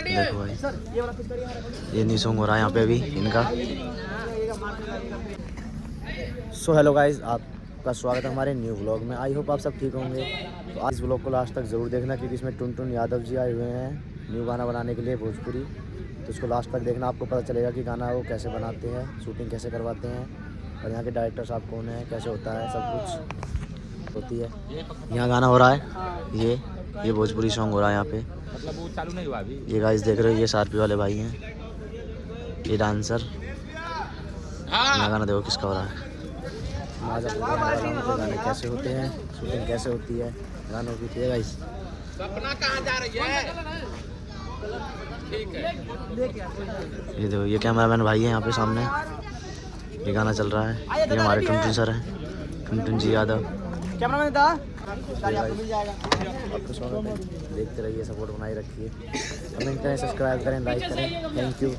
देखो भाई, ये न्यू सॉन्ग हो रहा है यहाँ पे अभी इनका। सो हेलो गाइस, आपका स्वागत है हमारे न्यू व्लॉग में। आई होप आप सब ठीक होंगे। तो आज व्लॉग को लास्ट तक ज़रूर देखना, क्योंकि इसमें टुनटुन यादव जी आए हुए हैं न्यू गाना बनाने के लिए भोजपुरी। तो इसको लास्ट तक देखना, आपको पता चलेगा कि गाना वो कैसे बनाते हैं, शूटिंग कैसे करवाते हैं, और यहाँ के डायरेक्टर साहब कौन है, कैसे होता है, सब कुछ होती है। यहाँ गाना हो रहा है, ये भोजपुरी सॉन्ग हो रहा है यहाँ पे। मतलब वो चालू नहीं हुआ अभी। ये गाइस देख रहे हो, ये सारपी वाले भाई हैं, ये डांसर। यहाँ गाना देखो किसका हो रहा है। गाने कैसे होते हैं, शूटिंग कैसे होती है गानों की, ठीक है गाइस। सपना कहाँ जा रही है? ठीक है। ये देखो, ये कैमरामैन भाई है यहाँ पे सामने, ये गाना चल रहा है। ये हमारे टुनटुन सर हैं, टुनटुन जी यादव। कैमरामैन था आपको स्वागत है, देखते रहिए, सपोर्ट बनाए रखिए, कमेंट करें, सब्सक्राइब करें, लाइक करें। Thank you.